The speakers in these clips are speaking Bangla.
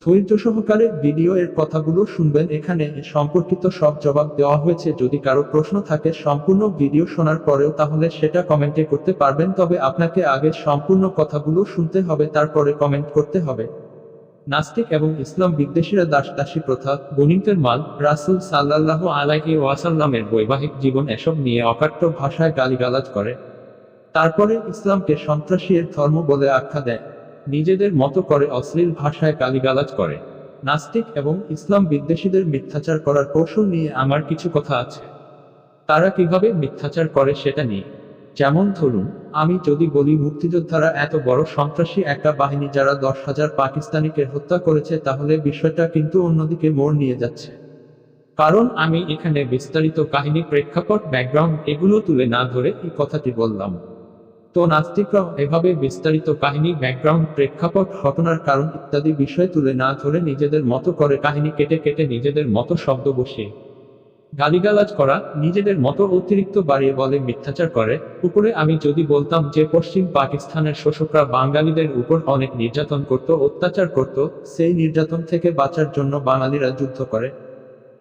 ধৈর্য সহকারে ভিডিও এর কথাগুলো শুনবেন, এখানে এ সম্পর্কিত সব জবাব দেওয়া হয়েছে। যদি কারো প্রশ্ন থাকে সম্পূর্ণ ভিডিও শোনার পরেও, তাহলে সেটা কমেন্টে করতে পারবেন, তবে আপনাকে আগে সম্পূর্ণ কথাগুলো শুনতে হবে, তারপরে কমেন্ট করতে হবে। নাস্তিক এবং ইসলাম বিদ্বেষীরা দাস দাসী প্রথা, গণিমতের মাল, রাসূল সাল্লাল্লাহু আলাইহি ওয়াসাল্লামের বৈবাহিক জীবন এসব নিয়ে অকাট্য ভাষায় গালিগালাজ করে। তারপরে ইসলামকে সন্ত্রাসী এর ধর্ম বলে আখ্যা দেয়। নিজেদের মতো করে অশ্লীল ভাষায় গালিগালাজ করে। নাস্তিক এবং ইসলাম বিদ্বেষীদের মিথ্যাচার করার কৌশল নিয়ে আমার কিছু কথা আছে। তারা কিভাবে মিথ্যাচার করে সেটা নিয়ে। যেমন ধরুন, আমি যদি বলি মুক্তিযোদ্ধারা এত বড় সন্ত্রাসী একটা বাহিনী যারা 10,000 পাকিস্তানিকে হত্যা করেছে, তাহলে বিষয়টা কিন্তু অন্যদিকে মোড় নিয়ে যাচ্ছে। কারণ আমি এখানে বিস্তারিত কাহিনী, প্রেক্ষাপট, ব্যাকগ্রাউন্ড এগুলো তুলে না ধরে এই কথাটি বললাম। তো নাস্তিকরাও এভাবে বিস্তারিত কাহিনী, ব্যাকগ্রাউন্ড, প্রেক্ষাপট, ঘটনার কারণ ইত্যাদি বিষয় তুলে না ধরে নিজেদের মতো করে কাহিনী কেটে কেটে নিজেদের মতো শব্দ বসিয়ে গালিগালাজ করা, নিজেদের মতো অতিরিক্ত বাড়িয়ে বলে মিথ্যাচার করে। উপরে আমি যদি বলতাম যে পশ্চিম পাকিস্তানের শোষকরা বাঙালিদের উপর অনেক নির্যাতন করত, অত্যাচার করত, সেই নির্যাতন থেকে বাঁচার জন্য বাঙালিরা যুদ্ধ করে,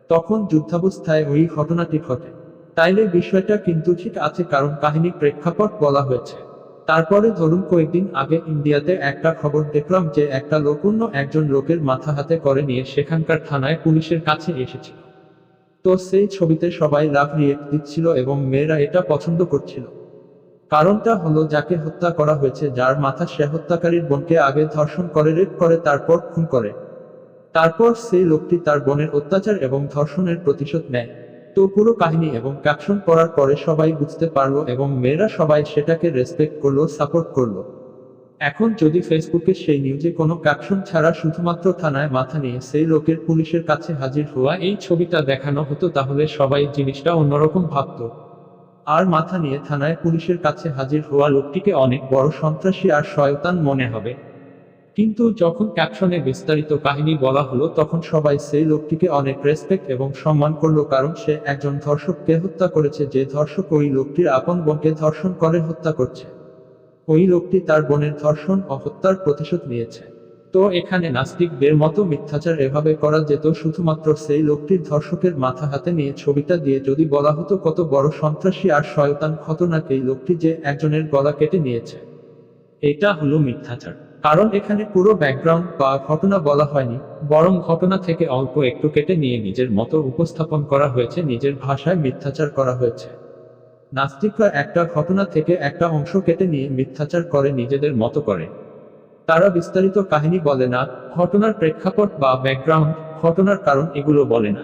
তখন যুদ্ধাবস্থায় ওই ঘটনাটি ঘটে, তাইলে বিষয়টা কিন্তু ঠিক আছে, কারণ কাহিনী, প্রেক্ষাপট বলা হয়েছে। তারপরে ধরুন, কয়েকদিন আগে ইন্ডিয়াতে একটা খবর দেখলাম যে একটা লোক অন্য একজন লোকের মাথা হাতে করে নিয়ে সেখানকার থানায় পুলিশের কাছে এসেছিল। তো সেই ছবিতে সবাই লাভ রিয়েক্ট দিচ্ছিল এবং মেয়েরা এটা পছন্দ করছিল। কারণটা হলো, যাকে হত্যা করা হয়েছে, যার মাথা, সে হত্যাকারীর বোনকে আগে ধর্ষণ করে, রেপ করে, তারপর খুন করে। তারপর সেই লোকটি তার বোনের অত্যাচার এবং ধর্ষণের প্রতিশোধ নেয়। তো পুরো কাহিনী এবং ক্যাপশন পড়ার পরে সবাই বুঝতে পারলো এবং মেয়েরা সবাই সেটাকে রেসপেক্ট করলো, সাপোর্ট করলো। এখন যদি ফেসবুকে সেই নিউজে কোনো ক্যাপশন ছাড়া শুধুমাত্র থানায় মাথা নিয়ে সেই লোকের পুলিশের কাছে হাজির হওয়া এই ছবিটা দেখানো হতো, তাহলে সবাই জিনিসটা অন্যরকম ভাবতো। আর মাথা নিয়ে থানায় পুলিশের কাছে হাজির হওয়া লোকটিকে অনেক বড় সন্ত্রাসী আর শয়তান মনে হবে। কিন্তু যখন ক্যাপশনে বিস্তারিত কাহিনী বলা হলো, তখন সবাই সেই লোকটিকে অনেক রেসপেক্ট এবং সম্মান করলো, কারণ সে একজন ধর্ষককে হত্যা করেছে, যে ধর্ষক ওই লোকটির আপন বোনকে ধর্ষণ করে হত্যা করছে। ওই লোকটি তার বোনের ধর্ষণ ও হত্যার প্রতিশোধ নিয়েছে। তো এখানে নাস্তিকদের মতো মিথ্যাচার এভাবে করা যেত, শুধুমাত্র সেই লোকটির ধর্ষকের মাথা হাতে নিয়ে ছবিটা দিয়ে যদি বলা হতো কত বড় সন্ত্রাসী আর শয়তান খতরনাক এই লোকটি, যে একজনের গলা কেটে নিয়েছে। এটা হলো মিথ্যাচার। কারণ এখানে পুরো ব্যাকগ্রাউন্ড বা ঘটনা বলা হয়নি, বরং ঘটনা থেকে অল্প একটু কেটে নিয়ে নিজের মতো উপস্থাপন করা হয়েছে, নিজের ভাষায় মিথ্যাচার করা হয়েছে। নাস্তিকরা একটা ঘটনা থেকে একটা অংশ কেটে নিয়ে মিথ্যাচার করে নিজেদের মতো করে। তারা বিস্তারিত কাহিনী বলে না, ঘটনার প্রেক্ষাপট বা ব্যাকগ্রাউন্ড, ঘটনার কারণ এগুলো বলে না।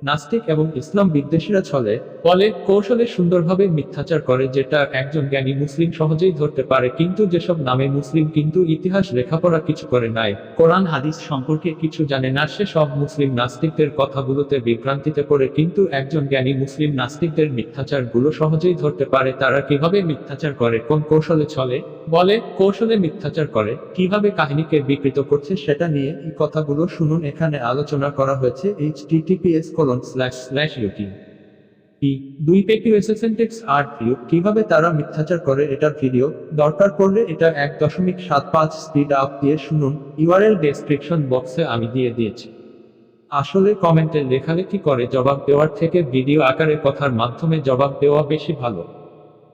নাস্তিক এবং ইসলাম বিদ্বেষীরা ছলে বলে কৌশলে সুন্দরভাবে মিথ্যাচার করে, যেটা একজন জ্ঞানী মুসলিম সহজেই ধরতে পারে। কিন্তু যেসব নামে মুসলিম কিন্তু ইতিহাস লেখাপড়া কিছু করে নাই, কোরআন হাদিস সম্পর্কে কিছু জানে না, সে সব মুসলিম নাস্তিকদের কথাগুলোতে বিভ্রান্তিতে পড়ে। কিন্তু একজন জ্ঞানী মুসলিম নাস্তিকদের মিথ্যাচার গুলো সহজেই ধরতে পারে, তারা কিভাবে মিথ্যাচার করে, কোন কৌশলে ছলে বলে কৌশলে মিথ্যাচার করে, কিভাবে কাহিনীকে বিকৃত করছে, সেটা নিয়ে এই কথাগুলো শুনুন। এখানে আলোচনা করা হয়েছে https://youtube.2 কিভাবে তারা মিথ্যাচার করে এটার ভিডিও। দরকার পড়লে এটা 1.75 স্পিড আপ দিয়ে শুনুন, ইউআরএল ডেসক্রিপশন বক্সে আমি দিয়ে দিয়েছি। আসলে কমেন্টে লেখালেখি করে জবাব দেওয়ার থেকে ভিডিও আকারে কথার মাধ্যমে জবাব দেওয়া বেশি ভালো,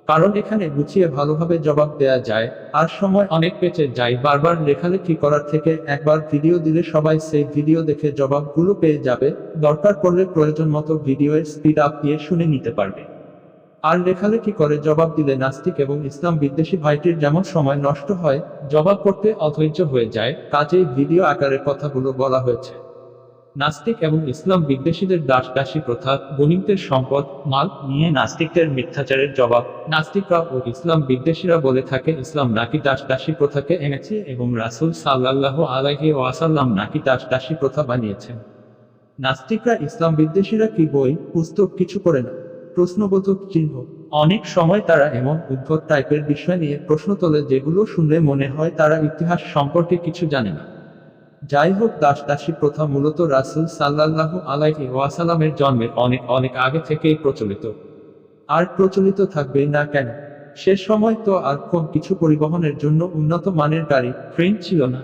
কারণ এখানে গুছিয়ে ভালোভাবে জবাব দেয়া যায়, আর সময় অনেক বেঁচে যায়। বারবার লেখালেখি করার থেকে একবার ভিডিও দিলে সবাই সেই ভিডিও দেখে জবাবগুলো পেয়ে যাবে। দরকার পড়লে প্রয়োজন মতো ভিডিওর স্পিড আপ দিয়ে শুনে নিতে পারবে। আর লেখালেখি করে জবাব দিলে নাস্তিক এবং ইসলাম বিদ্বেষী ভাইটির যেমন সময় নষ্ট হয়, জবাব করতে অধৈর্য হয়ে যায়, কাজেই ভিডিও আকারে কথাগুলো বলা হয়েছে। নাস্তিক এবং ইসলাম বিদ্বেষীদের দাস দাসী প্রথা, গণিমতের সম্পদ, মাল নিয়ে নাস্তিকদের মিথ্যাচারের জবাব। নাস্তিকরা ও ইসলাম বিদ্বেষীরা বলে থাকে ইসলাম নাকি দাস দাসী প্রথাকে এনেছে এবং রাসূল সাল্লাল্লাহু আলাইহি ওয়াসাল্লাম নাকি দাস দাসী প্রথা বানিয়েছেন। নাস্তিকরা ইসলাম বিদ্বেষীরা কি বই পুস্তক কিছু করে না, প্রশ্নবোধক চিহ্ন। অনেক সময় তারা এমন উদ্ভট টাইপের বিষয় নিয়ে প্রশ্ন তোলে যেগুলো শুনলে মনে হয় তারা ইতিহাস সম্পর্কে কিছু জানে না। যাই হোক, দাস দাসী প্রথা মূলত রাসূল সাল্লাল্লাহু আলাইহি ওয়াসাল্লামের জন্মের অনেক অনেক আগে থেকেই প্রচলিত, আর প্রচলিত থাকবেই না কেন। সে সময় তো আর কোন কিছু পরিবহনের জন্য উন্নত মানের গাড়ি, ট্রেন ছিল না।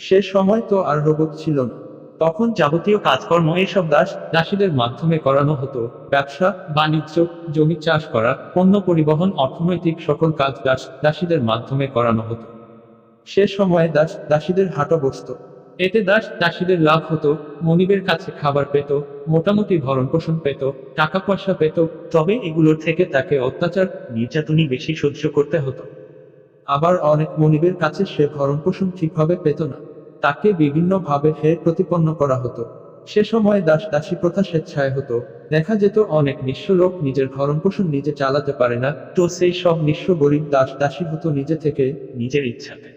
সে সময় তো আর রোবট ছিল না। তখন যাবতীয় কাজকর্ম এসব দাস দাসীদের মাধ্যমে করানো হতো। ব্যবসা বাণিজ্য, জমি চাষ করা, পণ্য পরিবহন, অর্থনৈতিক সকল কাজ দাস দাসীদের মাধ্যমে করানো হতো। সে সময় দাস দাসীদের হাটও বসত। এতে দাস দাসীদের লাভ হতো, মনিবের কাছে খাবার পেত, মোটামুটি ভরণ পোষণ পেত, টাকা পয়সা পেত। তবে এগুলোর থেকে তাকে অত্যাচার নির্যাতনই বেশি সহ্য করতে হতো। আবার অনেক মনিবের কাছে সে ভরণ পোষণ ঠিকভাবে পেত না, তাকে বিভিন্নভাবে হেয় প্রতিপন্ন করা হতো। সে সময় দাস দাসী প্রথা স্বেচ্ছায় হতো। দেখা যেত অনেক নিঃস্ব লোক নিজের ভরণ পোষণ নিজে চালাতে পারে না, তো সেই সব নিঃস্ব গরিব দাস দাসী হতো নিজে থেকে, নিজের ইচ্ছাতে।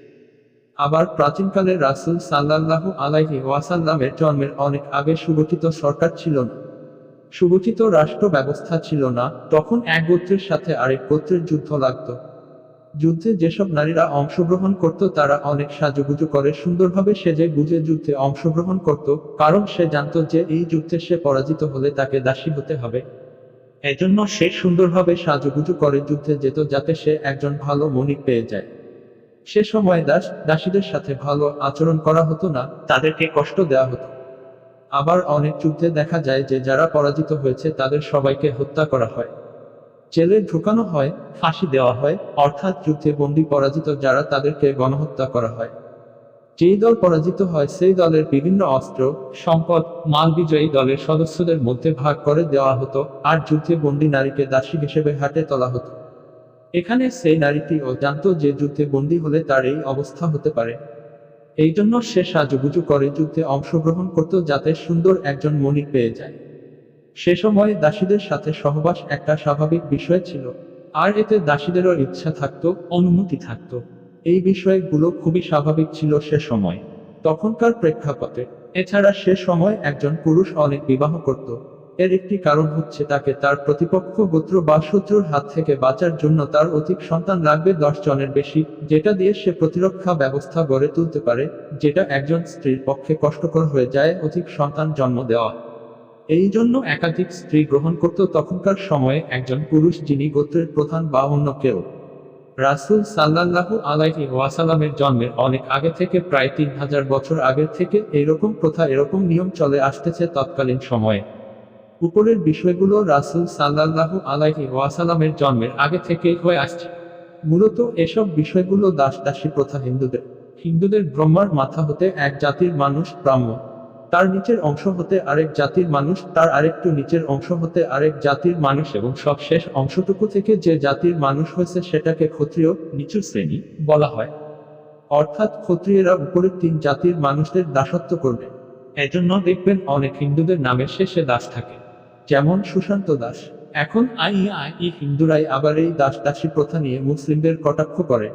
আবার প্রাচীনকালে রাসূল সাল্লাল্লাহু আলাইহি ওয়াসাল্লামের জন্মের অনেক আগে সুগঠিত সরকার ছিল না, সুগঠিত রাষ্ট্র ব্যবস্থা ছিল না। তখন এক গোত্রের সাথে আরেক গোত্রের যুদ্ধ লাগতো। যুদ্ধে যেসব নারীরা অংশগ্রহণ করত তারা অনেক সাজুগুজু করে সুন্দরভাবে সেজে গুজে যুদ্ধে অংশগ্রহণ করত, কারণ সে জানত যে এই যুদ্ধে সে পরাজিত হলে তাকে দাসী হতে হবে। এজন্য সে সুন্দরভাবে সাজুগুজু করে যুদ্ধে যেত যাতে সে একজন ভালো মনিব পেয়ে যায়। সে সময় দাস দাসীদের সাথে ভালো আচরণ করা হতো না, তাদেরকে কষ্ট দেওয়া হতো। আবার অনেক যুদ্ধে দেখা যায় যে যারা পরাজিত হয়েছে তাদের সবাইকে হত্যা করা হয়, জেলে ঢুকানো হয়, ফাঁসি দেওয়া হয়, অর্থাৎ যুদ্ধে বন্দী পরাজিত যারা তাদেরকে গণহত্যা করা হয়। যেই দল পরাজিত হয় সেই দলের বিভিন্ন অস্ত্র সম্পদ মাল বিজয়ী দলের সদস্যদের মধ্যে ভাগ করে দেওয়া হতো, আর যুদ্ধে বন্দী নারীকে দাসী হিসেবে হাটে তোলা হতো। এখানে সেই নারীটিও জানত যে যুদ্ধে বন্দী হলে তার এই অবস্থা হতে পারে, এই জন্য সে সাজুগুজু করে যুদ্ধে অংশগ্রহণ করত যাতে সুন্দর একজন মনিব পেয়ে যায়। সে সময় দাসীদের সাথে সহবাস একটা স্বাভাবিক বিষয় ছিল, আর এতে দাসীদেরও ইচ্ছা থাকতো, অনুমতি থাকতো। এই বিষয়গুলো খুবই স্বাভাবিক ছিল সে সময়, তখনকার প্রেক্ষাপটে। এছাড়া সে সময় একজন পুরুষ অনেক বিবাহ করত। এর একটি কারণ হচ্ছে তাকে তার প্রতিপক্ষ গোত্র বা শত্রুর হাত থেকে বাঁচার জন্য তার অধিক সন্তান লাগবে 10 জনের বেশি, যেটা দিয়ে সে প্রতিরক্ষা ব্যবস্থা গড়ে তুলতে পারে, যেটা একজন স্ত্রীর পক্ষে কষ্টকর হয়ে যায় অধিক সন্তান জন্ম দেওয়া। এই জন্য একাধিক স্ত্রী গ্রহণ করত তখনকার সময়ে একজন পুরুষ, যিনি গোত্রের প্রধান বা অন্য কেউ। রাসূল সাল্লাল্লাহু আলাইহি ওয়াসাল্লামের জন্মের অনেক আগে থেকে, প্রায় 3000 বছর আগের থেকে এরকম প্রথা এরকম নিয়ম চলে আসতেছে তৎকালীন সময়ে। উপরের বিষয়গুলো রাসূল সাল্লাল্লাহু আলাইহি ওয়াসাল্লামের জন্মের আগে থেকেই হয়ে আসছে। মূলত এসব বিষয়গুলো দাস দাসী প্রথা হিন্দুদের ব্রহ্মার মাথা হতে এক জাতির মানুষ ব্রাহ্ম, তার নিচের অংশ হতে আরেক জাতির মানুষ, তার আরেকটু নিচের অংশ হতে আরেক জাতির মানুষ, এবং সব শেষ অংশটুকু থেকে যে জাতির মানুষ হয়েছে সেটাকে ক্ষত্রিয় নিচু শ্রেণী বলা হয়। অর্থাৎ ক্ষত্রিয়েরা উপরের 3 জাতির মানুষদের দাসত্ব করবে। এজন্য দেখবেন অনেক হিন্দুদের নামের শেষে দাস থাকে, যেমন সুশান্ত দাস। এখন হিন্দুরাই আবার এই দাস দাসী প্রথা নিয়ে মুসলিমদের কটাক্ষ করে,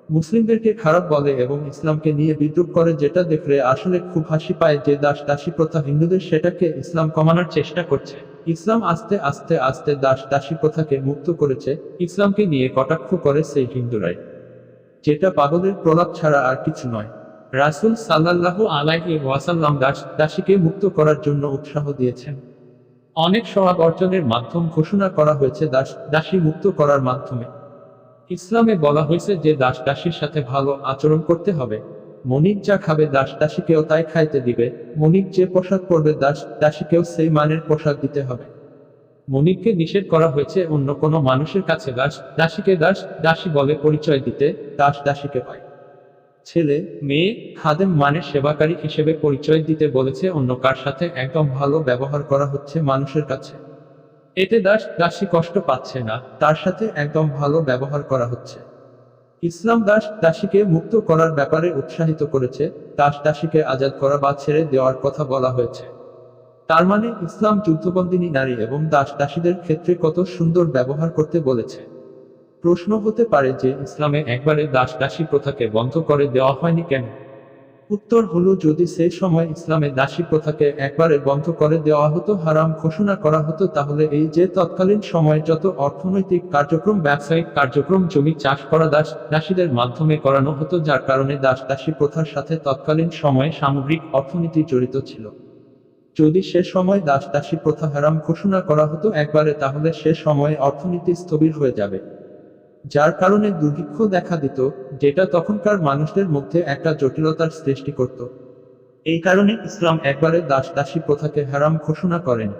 মুসলিমদেরকে খারাপ বলে এবং ইসলামকে নিয়ে বিদ্রুপ করে, যেটা দেখলে আসলে খুব হাসি পায় যে দাস দাসী প্রথা হিন্দুদের সেটাকে ইসলাম কমানোর চেষ্টা করছে। ইসলাম আস্তে আস্তে আস্তে দাস দাসী প্রথাকে মুক্ত করেছে, ইসলামকে নিয়ে কটাক্ষ করে সেই হিন্দুরাই, যেটা পাগলের প্রলাপ ছাড়া আর কিছু নয়। রাসূল সাল্লাল্লাহু আলাইহি ওয়াসাল্লাম দাস দাসীকে মুক্ত করার জন্য উৎসাহ দিয়েছেন। অনেক সওয়াব অর্জনের মাধ্যম ঘোষণা করা হয়েছে দাস দাসী মুক্ত করার মাধ্যমে। ইসলামে বলা হয়েছে যে দাস দাসীর সাথে ভালো আচরণ করতে হবে। মনিব যা খাবে দাস দাসীকেও তাই খাইতে দিবে, মনিব যে পোশাক পরবে দাস দাসীকেও সেই মানের পোশাক দিতে হবে। মনিবকে নিষেধ করা হয়েছে অন্য কোনো মানুষের কাছে দাস দাসীকে দাস দাসী বলে পরিচয় দিতে, দাস দাসীকে পায় ছেলে মেয়ে খাদেম মানে সেবাকারী হিসেবে পরিচয় দিতে বলেছে। অন্য কার সাথে একদম ভালো ব্যবহার করা হচ্ছে মানুষের কাছে, এতে দাস দাসী কষ্ট পাচ্ছে না, তার সাথে একদম ভালো ব্যবহার করা হচ্ছে। ইসলাম দাস দাসীকে মুক্ত করার ব্যাপারে উৎসাহিত করেছে, দাস দাসীকে আজাদ করা বা ছেড়ে দেওয়ার কথা বলা হয়েছে। তার মানে ইসলাম যুদ্ধবন্দিনী নারী এবং দাস দাসীদের ক্ষেত্রে কত সুন্দর ব্যবহার করতে বলেছে। প্রশ্ন হতে পারে যে ইসলামে একবারে দাস দাসী প্রথাকে বন্ধ করে দেওয়া হয়নি কেন? উত্তর হলো, যদি সেই সময় ইসলামে দাসী প্রথাকে একবারে বন্ধ করে দেওয়া হতো, হারাম ঘোষণা করা হতো, তাহলে এই যে তৎকালীন সময়ে যত অর্থনৈতিক কার্যক্রম, ব্যবসায়িক কার্যক্রম, জমি চাষ করা দাস দাসীদের মাধ্যমে করানো হতো, যার কারণে দাস দাসী প্রথার সাথে তৎকালীন সময়ে সামগ্রিক অর্থনীতি জড়িত ছিল। যদি সে সময় দাস দাসী প্রথা হারাম ঘোষণা করা হতো একবারে, তাহলে সে সময়ে অর্থনীতি স্থবির হয়ে যাবে। যার কারণে দুর্ভিক্ষ দেখা দিত, যেটা তখনকার মানুষদের মধ্যে একটা জটিলতার সৃষ্টি করত। এই কারণে ইসলাম একবারে দাস দাসী প্রথাকে হারাম ঘোষণা করেন,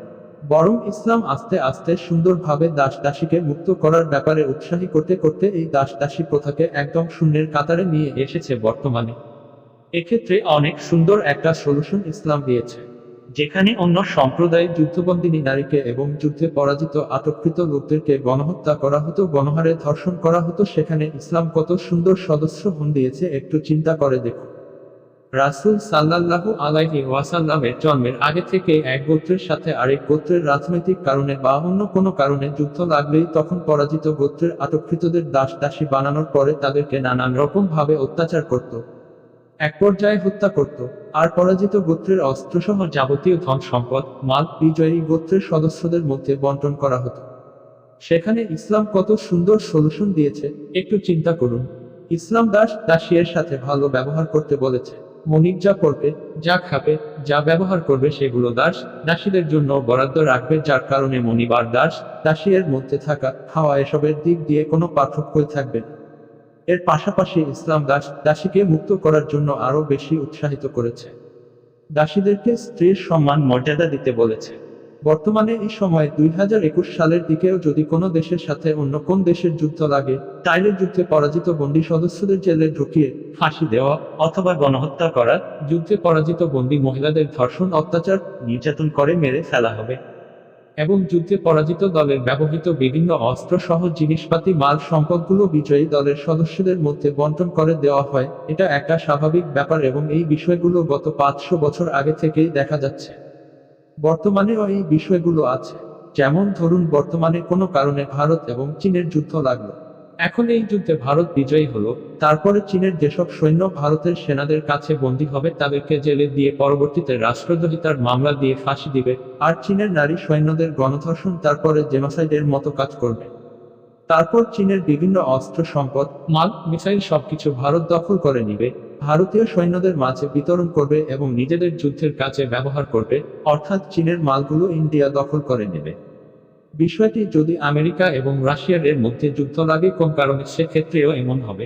বরং ইসলাম আস্তে আস্তে সুন্দরভাবে দাস দাসীকে মুক্ত করার ব্যাপারে উৎসাহী করতে করতে এই দাস দাসী প্রথাকে একদম শূন্যের কাতারে নিয়ে এসেছে বর্তমানে। এক্ষেত্রে অনেক সুন্দর একটা সলিউশন ইসলাম দিয়েছে। যেখানে অন্য সম্প্রদায় যুদ্ধবন্দিনী নারীকে এবং যুদ্ধে পরাজিত আটককৃত লোকদেরকে গণহত্যা করা হতো, গণহারে ধর্ষণ করা হতো, সেখানে ইসলাম কত সুন্দর সদস্য হন দিয়েছে একটু চিন্তা করে দেখুন। রাসূল সাল্লাল্লাহু আলাইহি ওয়াসাল্লামের জন্মের আগে থেকে এক গোত্রের সাথে আরেক গোত্রের রাজনৈতিক কারণে বা অন্য কোনো কারণে যুদ্ধ লাগলেই তখন পরাজিত গোত্রের আটককৃতদের দাস দাসী বানানোর পরে তাদেরকে নানান রকম ভাবে অত্যাচার করত, এক পর্যায়ে হত্যা করত, আর পরাজিত গোত্রের অস্ত্রসহ যাবতীয় ধন সম্পদ মাল বিজয়ী গোত্রের সদস্যদের মধ্যে বন্টন করা হতো। সেখানে ইসলাম কত সুন্দর সলিউশন দিয়েছে একটু চিন্তা করুন। ইসলাম দাস দাসীর সাথে ভালো ব্যবহার করতে বলেছে। মনিক যা পড়বে, যা খাবে, যা ব্যবহার করবে সেগুলো দাস দাসীদের জন্য বরাদ্দ রাখবে, যার কারণে মনিব আর দাস দাসীর মধ্যে থাকা খাওয়া এসবের দিক দিয়ে কোনো পার্থক্যই থাকবে না। এর পাশাপাশি ইসলাম দাস দাসীকে মুক্ত করার জন্য আরো বেশি উৎসাহিত করেছে। দাসীদেরকে স্ত্রীর সম্মান মর্যাদা দিতে বলেছে। বর্তমানে এই সময় 2021 সালের দিকেও যদি কোনো দেশের সাথে অন্য কোন দেশের যুদ্ধ লাগে, তাইলে যুদ্ধে পরাজিত বন্দী সদস্যদের জেলে ঢুকিয়ে ফাঁসি দেওয়া অথবা গণহত্যা করা, যুদ্ধে পরাজিত বন্দী মহিলাদের ধর্ষণ অত্যাচার নির্যাতন করে মেরে ফেলা হবে, এবং যুদ্ধে পরাজিত দলের ব্যবহৃত বিভিন্ন অস্ত্র সহ জিনিসপাতি মাল সম্পদগুলো বিজয়ী দলের সদস্যদের মধ্যে বন্টন করে দেওয়া হয়। এটা একটা স্বাভাবিক ব্যাপার এবং এই বিষয়গুলো গত 500 বছর আগে থেকেই দেখা যাচ্ছে। বর্তমানেও এই বিষয়গুলো আছে। যেমন ধরুন, বর্তমানে কোনো কারণে ভারত এবং চীনের যুদ্ধ লাগলো। এখন এই যুদ্ধে ভারত বিজয়ী হলো, তারপরে চীনের যেসব সৈন্য ভারতের সেনাদের কাছে বন্দী হবে তাদেরকে জেলে দিয়ে পরবর্তীতে রাষ্ট্রদ্রোহিতার মামলা দিয়ে ফাঁসি দিবে, আর চীনের নারী সৈন্যদের গণধর্ষণ তারপরে জেনোসাইডের মতো কাজ করবে। তারপর চীনের বিভিন্ন অস্ত্র সম্পদ মাল মিসাইল সবকিছু ভারত দখল করে নিবে, ভারতীয় সৈন্যদের মাঝে বিতরণ করবে এবং নিজেদের যুদ্ধের কাজে ব্যবহার করবে, অর্থাৎ চীনের মালগুলো ইন্ডিয়া দখল করে নেবে। বিষয়টি যদি আমেরিকা এবং রাশিয়ার এর মধ্যে যুদ্ধ লাগে কোন কারণে, সেক্ষেত্রেও এমন হবে।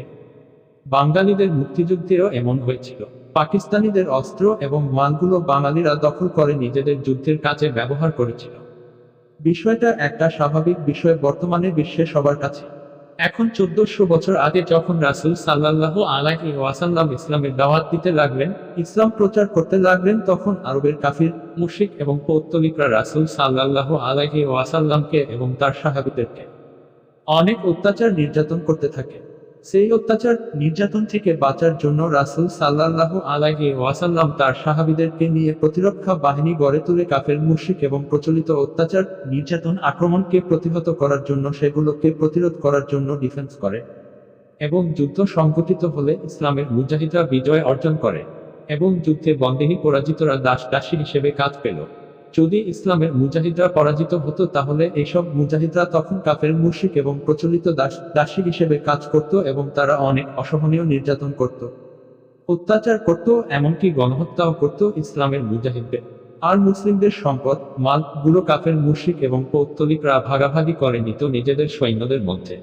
বাঙালিদের মুক্তিযুদ্ধেও এমন হয়েছিল। পাকিস্তানিদের অস্ত্র এবং মালগুলো বাঙালিরা দখল করে নিজেদের যুদ্ধের কাজে ব্যবহার করেছিল। বিষয়টা একটা স্বাভাবিক বিষয় বর্তমানে বিশ্বে সবার কাছে। এখন 1400 বছর আগে যখন রাসূল সাল্লাল্লাহু আলাইহি ওয়াসাল্লাম ইসলামের দাওয়াত দিতে লাগলেন, ইসলাম প্রচার করতে লাগলেন, তখন আরবের কাফির মুশরিক এবং পৌত্তলিকরা রাসূল সাল্লাল্লাহু আলাইহি ওয়াসাল্লামকে এবং তার সাহাবীদেরকে অনেক অত্যাচার নির্যাতন করতে থাকে। সেই অত্যাচার নির্যাতন থেকে বাঁচার জন্য রাসূল সাল্লাল্লাহু আলাইহি ওয়াসাল্লাম তার সাহাবীদেরকে নিয়ে প্রতিরক্ষা বাহিনী গড়ে তুলে কাফের মুশরিক এবং প্রচলিত অত্যাচার নির্যাতন আক্রমণকে প্রতিহত করার জন্য, সেগুলোকে প্রতিরোধ করার জন্য ডিফেন্স করে, এবং যুদ্ধ সংঘটিত হলে ইসলামের মুজাহিদরা বিজয় অর্জন করে এবং যুদ্ধে বন্দিনী পরাজিতরা দাস দাসী হিসেবে কাজ পেল। যদি ইসলামের মুজাহিদরা পরাজিত হতো তাহলে এইসব মুজাহিদরা তখন কাফের মুশরিক এবং প্রচলিত দাস দাসী হিসেবে কাজ করত এবং তারা অনেক অসহনীয় নির্যাতন করত, অত্যাচার করত, এমনকি গণহত্যাও করত ইসলামের মুজাহিদদের। আর মুসলিমদের সম্পদ মাল গুলো কাফের মুশরিক এবং পৌত্তলিকরা ভাগাভাগি করে নিত নিজেদের সৈন্যদের মধ্যে।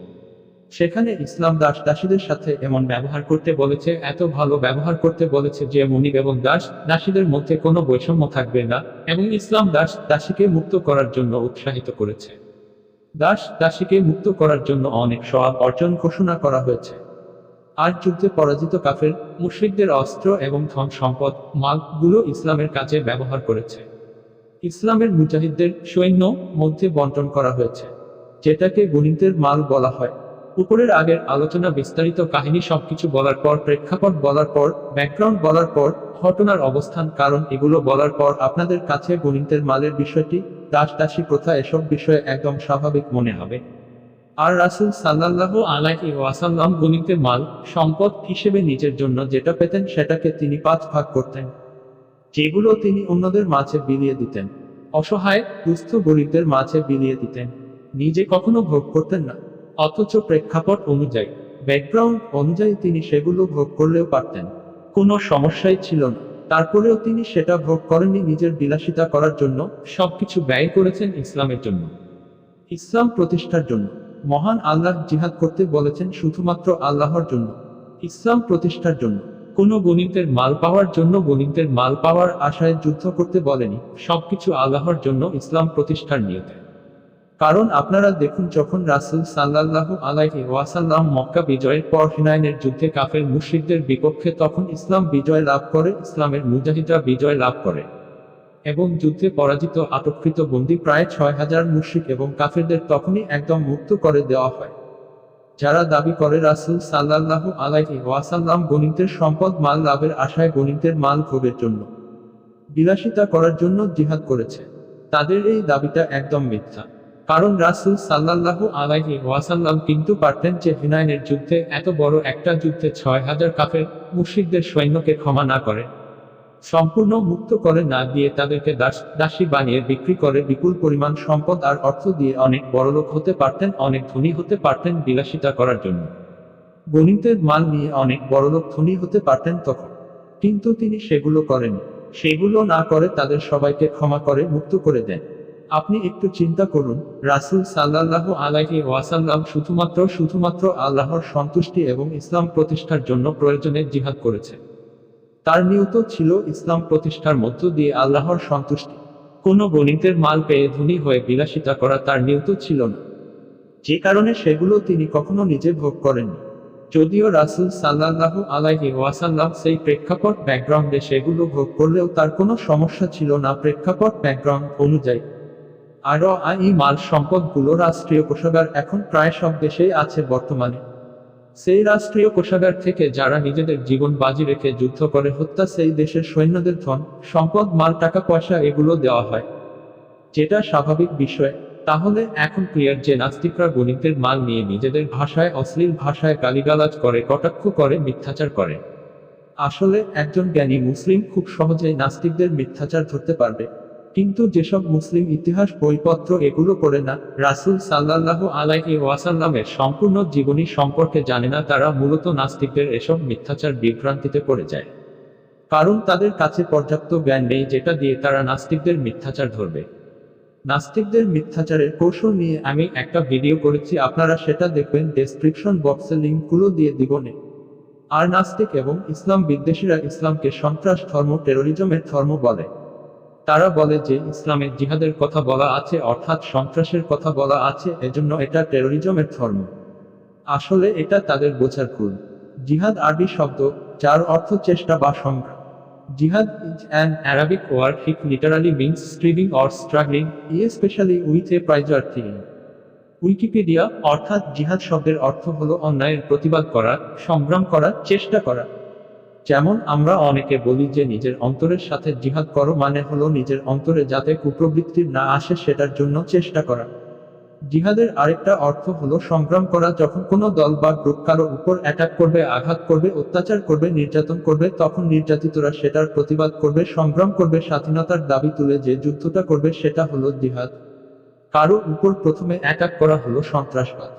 সেখানে ইসলাম দাস দাসীদের সাথে এমন ব্যবহার করতে বলেছে, এত ভালো ব্যবহার করতে বলেছে যে মনিব এবং দাস দাসীদের মধ্যে কোনো বৈষম্য থাকবে না, এবং ইসলাম দাস দাসীকে মুক্ত করার জন্য উৎসাহিত করেছে। দাস দাসীকে মুক্ত করার জন্য অনেক সওয়াব অর্জন ঘোষণা করা হয়েছে। আর যুদ্ধে পরাজিত কাফের মুশরিকদের অস্ত্র এবং ধন সম্পদ মাল গুলো ইসলামের কাজে ব্যবহার করেছে। ইসলামের মুজাহিদদের সৈন্য মধ্যে বন্টন করা হয়েছে, যেটাকে গনিমতের মাল বলা হয়। উপরের আগের আলোচনা বিস্তারিত কাহিনী সবকিছু বলার পর, প্রেক্ষাপট বলার পর, ব্যাকগ্রাউন্ড বলার পর, ঘটনার অবস্থান কারণ এগুলো বলার পর আপনাদের কাছে গনিমতের মালের বিষয়টি, দাস দাসী প্রথা এসব বিষয়ে একদম স্বাভাবিক মনে হবে। আর রাসূল সাল্লাল্লাহু আলাইহি ওয়াসাল্লাম গনিমতের মাল সম্পদ হিসেবে নিজের জন্য যেটা পেতেন সেটাকে তিনি 5 ভাগ করতেন, যেগুলো তিনি অন্যদের মাঝে বিলিয়ে দিতেন, অসহায় দুস্থ গরিবদের মাঝে বিলিয়ে দিতেন, নিজে কখনো ভোগ করতেন না। অথচ প্রেক্ষাপট অনুযায়ী, ব্যাকগ্রাউন্ড অনুযায়ী তিনি সেগুলো ভোগ করলেও পারতেন, কোনো সমস্যাই ছিল না। তারপরেও তিনি সেটা ভোগ করেননি নিজের বিলাসিতা করার জন্য, সবকিছু ব্যয় করেছেন ইসলামের জন্য, ইসলাম প্রতিষ্ঠার জন্য। মহান আল্লাহ জিহাদ করতে বলেছেন শুধুমাত্র আল্লাহর জন্য, ইসলাম প্রতিষ্ঠার জন্য। কোনো গণিতের মাল পাওয়ার জন্য, গণিতের মাল পাওয়ার আশায় যুদ্ধ করতে বলেনি, সবকিছু আল্লাহর জন্য, ইসলাম প্রতিষ্ঠার নিয়তে। কারণ আপনারা দেখুন, যখন রাসূল সাল্লাল্লাহু আলাইহি ওয়াসাল্লাম মক্কা বিজয়ের পর হুনাইনের যুদ্ধে কাফের মুশরিকদের বিপক্ষে, তখন ইসলাম বিজয় লাভ করে, ইসলামের মুজাহিদরা বিজয় লাভ করে এবং যুদ্ধে পরাজিত আটককৃত বন্দী প্রায় ৬,০০০ মুশরিক এবং কাফেরদের তখনই একদম মুক্ত করে দেওয়া হয়। যারা দাবি করে রাসূল সাল্লাল্লাহু আলাইহি ওয়াসাল্লাম গণিতের সম্পদ মাল লাভের আশায় গণিতের মাল ভোগের জন্য, বিলাসিতা করার জন্য জিহাদ করেছে, তাদের এই দাবিটা একদম মিথ্যা। কারণ রাসূল সাল্লাল্লাহু আলাইহি ওয়াসাল্লাম কিন্তু পারতেন যে হুনাইনের যুদ্ধে, এত বড় একটা যুদ্ধে ৬,০০০ কাফের মুশরিকদের সৈন্যকে ক্ষমা না করে, সম্পূর্ণ মুক্ত করে না দিয়ে তাদেরকে দাসী বানিয়ে বিক্রি করে বিপুল পরিমাণ সম্পদ আর অর্থ দিয়ে অনেক বড়লোক হতে পারতেন, অনেক ধনী হতে পারতেন বিলাসিতা করার জন্য। গণিতের মাল নিয়ে অনেক বড়লোক ধনী হতে পারতেন তখন, কিন্তু তিনি সেগুলো করেন। সেগুলো না করে তাদের সবাইকে ক্ষমা করে মুক্ত করে দেন। আপনি একটু চিন্তা করুন, রাসূল সাল্লাল্লাহু আলাইহি ওয়াসাল্লাম শুধুমাত্র আল্লাহর সন্তুষ্টি এবং ইসলাম প্রতিষ্ঠার জন্য প্রয়োজনে জিহাদ করেছে। তার নিয়ত ছিল ইসলাম প্রতিষ্ঠার মধ্য দিয়ে আল্লাহর সন্তুষ্টি। কোনো গণিতের মাল পেয়ে ধনী হয়ে বিলাসিতা করা তার নিয়ত ছিল না, যে কারণে সেগুলো তিনি কখনো নিজে ভোগ করেননি। যদিও রাসূল সাল্লাল্লাহু আলাইহি ওয়াসাল্লাম সেই প্রেক্ষাপট ব্যাকগ্রাউন্ডে সেগুলো ভোগ করলেও তার কোনো সমস্যা ছিল না প্রেক্ষাপট ব্যাকগ্রাউন্ড অনুযায়ী। আরও এই মাল সম্পদগুলো রাষ্ট্রীয় কোষাগার এখন প্রায় সব দেশেই আছে বর্তমানে। সেই রাষ্ট্রীয় কোষাগার থেকে যারা নিজেদের জীবন বাজি রেখে যুদ্ধ করে হত্যা, সেই দেশের সৈন্যদের ধন সম্পদ মাল টাকা পয়সা এগুলো দেওয়া হয়, যেটা স্বাভাবিক বিষয়। তাহলে এখন ক্লিয়ার যে নাস্তিকরা গণিতের মাল নিয়ে নিজেদের ভাষায়, অশ্লীল ভাষায় গালিগালাজ করে, কটাক্ষ করে, মিথ্যাচার করে। আসলে একজন জ্ঞানী মুসলিম খুব সহজেই নাস্তিকদের মিথ্যাচার ধরতে পারবে, কিন্তু যেসব মুসলিম ইতিহাস বইপত্র এগুলো পড়ে না, রাসূল সাল্লাল্লাহু আলাইহি ওয়াসাল্লামের সম্পূর্ণ জীবনী সম্পর্কে জানে না, তারা মূলত নাস্তিকদের এসব মিথ্যাচার বিভ্রান্তিতে পড়ে যায়। কারণ তাদের কাছে পর্যাপ্ত জ্ঞান নেই যেটা দিয়ে তারা নাস্তিকদের মিথ্যাচার ধরবে। নাস্তিকদের মিথ্যাচারের কৌশল নিয়ে আমি একটা ভিডিও করেছি, আপনারা সেটা দেখবেন, ডেসক্রিপশন বক্সে লিঙ্কগুলো দিয়ে দিবনে। আর নাস্তিক এবং ইসলাম বিদ্বেষীরা ইসলামকে সন্ত্রাস ধর্ম, টেরোরিজমের ধর্ম বলে। তারা বলে যে ইসলামে জিহাদের কথা বলা আছে, অর্থাৎ সন্ত্রাসের কথা বলা আছে, এজন্য এটা টেরোরিজমের ধর্ম। আসলে এটা তাদের বোঝার ভুল। জিহাদ আরবি শব্দ, যার অর্থ চেষ্টা বা সংগ্রাম। Jihad is an Arabic word which literally means striving or struggling, especially with a priority. Wikipedia, অর্থাৎ জিহাদ শব্দের অর্থ হলো অন্যায়ের প্রতিবাদ করা, সংগ্রাম করা, চেষ্টা করা। যেমন আমরা অনেকে বলি যে নিজের অন্তরের সাথে জিহাদ করো, মানে হলো নিজের অন্তরে যাতে কুপ্রবৃত্তি না আসে সেটার জন্য চেষ্টা করা। জিহাদের আরেকটা অর্থ হলো সংগ্রাম করা, যখন কোনো দল বা গ্রুপ কারো উপর অ্যাটাক করবে, আঘাত করবে, অত্যাচার করবে, নির্যাতন করবে, তখন নির্যাতিতরা সেটার প্রতিবাদ করবে, সংগ্রাম করবে, স্বাধীনতার দাবি তুলে যে যুদ্ধটা করবে সেটা হলো জিহাদ। কারো উপর প্রথমে অ্যাটাক করা হলো সন্ত্রাসবাদ।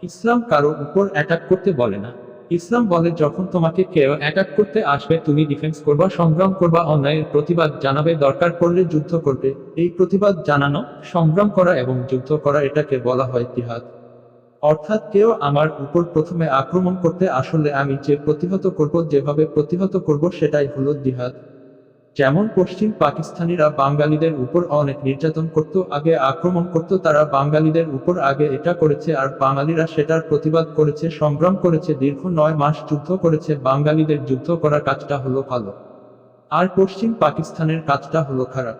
ইসলাম কারো উপর অ্যাটাক করতে বলে না। ইসলাম বলে যখন তোমাকে কেউ অ্যাটাক করতে আসবে তুমি ডিফেন্স করবা, সংগ্রাম করবা, অন্যায়ের প্রতিবাদ জানাবে, দরকার পড়লে যুদ্ধ করবে। এই প্রতিবাদ জানানো, সংগ্রাম করা এবং যুদ্ধ করা, এটাকে বলা হয় জিহাদ। অর্থাৎ কেউ আমার উপর প্রথমে আক্রমণ করতে আসলে আমি যে প্রতিহত করব, যেভাবে প্রতিহত করব সেটাই হলো জিহাদ। যেমন পশ্চিম পাকিস্তানিরা বাঙালিদের উপর অনেক নির্যাতন করত, আগে আক্রমণ করত, তারা বাঙালিদের উপর আগে এটা করেছে আর বাঙালিরা সেটার প্রতিবাদ করেছে, সংগ্রাম করেছে, দীর্ঘ 9 মাস যুদ্ধ করেছে। বাঙালিদের যুদ্ধ করা কাজটা হলো ভালো, আর পশ্চিম পাকিস্তানের কাজটা হলো খারাপ,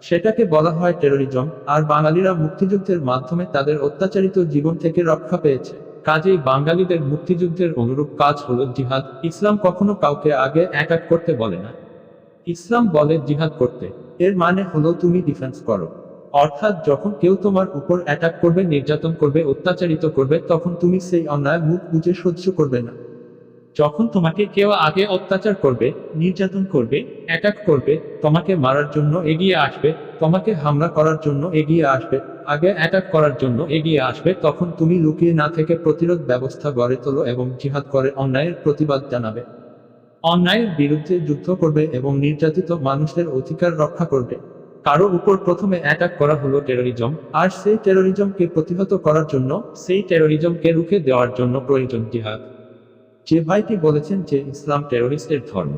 সেটাকে বলা হয় টেরোরিজম। আর বাঙালিরা মুক্তিযুদ্ধের মাধ্যমে তাদের অত্যাচারিত জীবন থেকে রক্ষা পেয়েছে, কাজেই বাঙালিদের মুক্তিযুদ্ধের অনুরূপ কাজ হলো জিহাদ। ইসলাম কখনো কাউকে আগে অ্যাটাক করতে বলে না, ইসলাম বলে জিহাদ করতে। এর মানে হলো তুমি ডিফেন্স করো, অর্থাৎ যখন কেউ তোমার উপর অ্যাটাক করবে, নির্যাতন করবে, অত্যাচারিত করবে, তখন তুমি সেই অন্যায় মুখ বুজে সহ্য করবে না। যখন তোমাকে কেউ আগে অত্যাচার করবে, নির্যাতন করবে, অ্যাটাক করবে, তোমাকে মারার জন্য এগিয়ে আসবে, তোমাকে হামলা করার জন্য এগিয়ে আসবে, আগে অ্যাটাক করার জন্য এগিয়ে আসবে, তখন তুমি লুকিয়ে না থেকে প্রতিরোধ ব্যবস্থা গড়ে তোলো এবং জিহাদ করে অন্যায়ের প্রতিবাদ জানাবে, অন্যায়ের বিরুদ্ধে যুদ্ধ করবে এবং নির্যাতিত মানুষের অধিকার রক্ষা করবে। কারো উপর প্রথমে অ্যাটাক করা হলো টেরোরিজম, আর সেই টেরোরিজমকে প্রতিহত করার জন্য, সেই টেরোরিজমকে রুখে দেওয়ার জন্য প্রয়োজন জিহাদ। যে ভাইটি বলেছেন যে ইসলাম টেরোরিস্টের ধর্ম,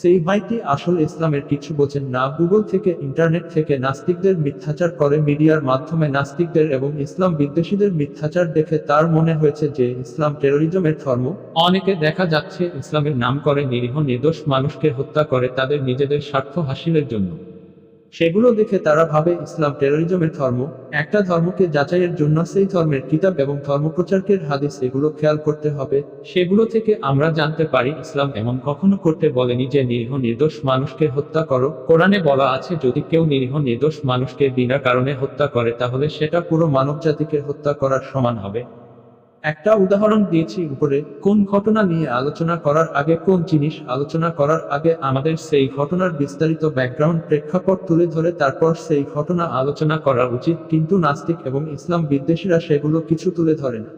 সেই ভাইটি আসলে ইসলামের কিছু বোঝেন না। গুগল থেকে, ইন্টারনেট থেকে নাস্তিকদের মিথ্যাচার করে, মিডিয়ার মাধ্যমে নাস্তিকদের এবং ইসলাম বিদ্বেষীদের মিথ্যাচার দেখে তার মনে হয়েছে যে ইসলাম টেরোরিজমের ধর্ম। অনেকে দেখা যাচ্ছে ইসলামের নাম করে নিরীহ নির্দোষ মানুষকে হত্যা করে তাদের নিজেদের স্বার্থ হাসিলের জন্য। সেগুলো দেখে তারা ভাবে ইসলাম টেরোরিজমের ধর্ম। একটা ধর্মকে যাচাইয়ের জন্য সেই ধর্মের কিতাব এবং ধর্মপ্রচারকের হাদিস এগুলো খেয়াল করতে হবে। সেগুলো থেকে আমরা জানতে পারি ইসলাম এমন কখনো করতে বলেনি যে নিরীহ নির্দোষ মানুষকে হত্যা করো। কোরআনে বলা আছে যদি কেউ নিরীহ নির্দোষ মানুষকে বিনা কারণে হত্যা করে তাহলে সেটা পুরো মানবজাতিকে হত্যা করার সমান হবে। একটা উদাহরণ দিয়েছি উপরে। কোন ঘটনা নিয়ে আলোচনা করার আগে, কোন জিনিস আলোচনা করার আগে আমাদের সেই ঘটনার বিস্তারিত ব্যাকগ্রাউন্ড প্রেক্ষাপট তুলে ধরে তারপর সেই ঘটনা আলোচনা করা উচিত, কিন্তু নাস্তিক এবং ইসলাম বিদ্বেষীরা সেগুলো কিছু তুলে ধরে না।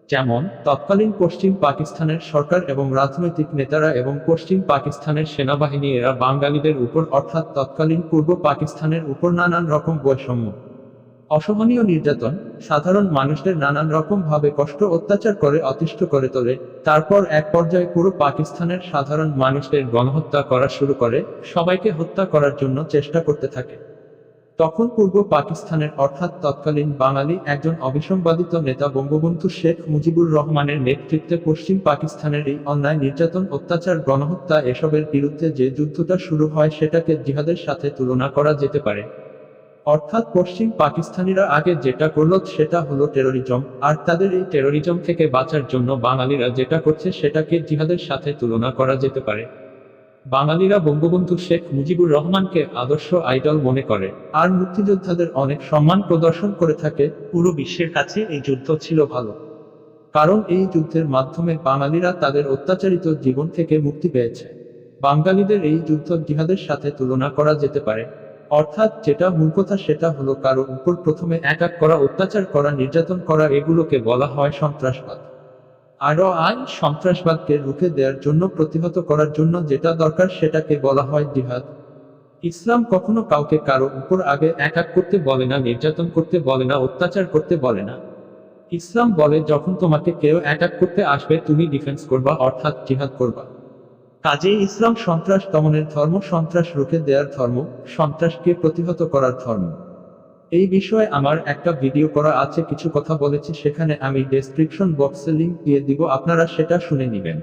যেমন তৎকালীন পশ্চিম পাকিস্তানের সরকার এবং রাজনৈতিক নেতারা এবং পশ্চিম পাকিস্তানের সেনাবাহিনী এরা বাঙালিদের উপর অর্থাৎ তৎকালীন পূর্ব পাকিস্তানের উপর নানান রকম বৈষম্য, অসহনীয় নির্যাতন, সাধারণ মানুষদের নানান রকম ভাবে কষ্ট অত্যাচার করে অতিষ্ঠ করে তোলে। তারপর এক পর্যায়ে পুরো পাকিস্তানের সাধারণ মানুষদের গণহত্যা করা শুরু করে, সবাইকে হত্যা করার জন্য চেষ্টা করতে থাকে। তখন পূর্ব পাকিস্তানের অর্থাৎ তৎকালীন বাঙালি একজন অবিসংবাদিত নেতা বঙ্গবন্ধু শেখ মুজিবুর রহমানের নেতৃত্বে পশ্চিম পাকিস্তানের এই অন্যায় নির্যাতন, অত্যাচার, গণহত্যা এসবের বিরুদ্ধে যে যুদ্ধটা শুরু হয় সেটাকে জিহাদের সাথে তুলনা করা যেতে পারে। অর্থাৎ পশ্চিম পাকিস্তানিরা আগে যেটা করল সেটা হলো টেরোরিজম, আর তাদের এই টেরোরিজম থেকে বাঁচার জন্য বাঙালিরা যেটা করছে সেটাকে জিহাদের সাথে তুলনা করা যেতে পারে। বাঙালিরা বঙ্গবন্ধু শেখ মুজিবুর রহমানকে আদর্শ আইডল মনে করে, আর মুক্তিযোদ্ধাদের অনেক সম্মান প্রদর্শন করে থাকে। পুরো বিশ্বের কাছে এই যুদ্ধ ছিল ভালো, কারণ এই যুদ্ধের মাধ্যমে বাঙালিরা তাদের অত্যাচারিত জীবন থেকে মুক্তি পেয়েছে। বাঙালিদের এই যুদ্ধ জিহাদের সাথে তুলনা করা যেতে পারে। অর্থাৎ যেটা মূল কথা সেটা হলো কারো উপর প্রথমে অ্যাটাক করা, অত্যাচার করা, নির্যাতন করা, এগুলোকে বলা হয় সন্ত্রাসবাদ। আরও আইন সন্ত্রাসবাদকে রুখে দেওয়ার জন্য, প্রতিহত করার জন্য যেটা দরকার সেটাকে বলা হয় জিহাদ। ইসলাম কখনো কাউকে কারো উপর আগে অ্যাটাক করতে বলে না, নির্যাতন করতে বলে না, অত্যাচার করতে বলে না। ইসলাম বলে যখন তোমাকে কেউ অ্যাটাক করতে আসবে তুমি ডিফেন্স করবা, অর্থাৎ জিহাদ করবা। কাজেই ইসলাম সন্ত্রাস দমনের ধর্ম, সন্ত্রাস রুখে দেওয়ার ধর্ম, সন্ত্রাসকে প্রতিহত করার ধর্ম। এই বিষয়ে আমার একটা ভিডিও করা আছে, কিছু কথা বলেছি সেখানে, আমি ডেসক্রিপশন বক্সে লিংক দিয়ে দিব, আপনারা সেটা শুনে নেবেন।